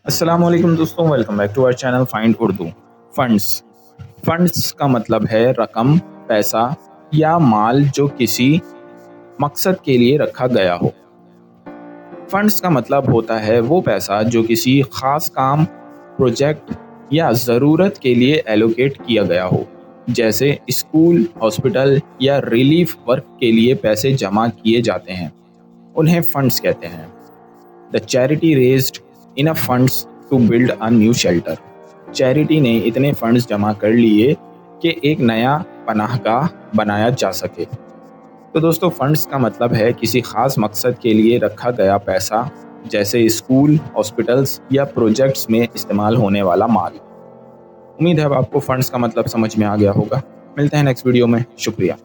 अस्सलाम वालेकुम दोस्तों, welcome back to our channel find Urdu. Funds का मतलब है रकम, पैसा या माल जो किसी मकसद के लिए रखा गया हो। फंड्स का मतलब होता है वो पैसा जो किसी खास काम, प्रोजेक्ट या ज़रूरत के लिए एलोकेट किया गया हो, जैसे स्कूल, हॉस्पिटल या रिलीफ वर्क के लिए पैसे जमा किए जाते हैं, उन्हें फंड्स कहते हैं। The charity raised enough funds to build a new shelter. Charity ने इतने फंड्स जमा कर लिए कि एक नया पनाहगाह बनाया जा सके। तो दोस्तों, फंड्स का मतलब है किसी खास मकसद के लिए रखा गया पैसा, जैसे स्कूल, हॉस्पिटल्स या प्रोजेक्ट्स में इस्तेमाल होने वाला माल। उम्मीद है अब आपको फंड्स का मतलब समझ में आ गया होगा। मिलते हैं नेक्स्ट वीडियो में। शुक्रिया।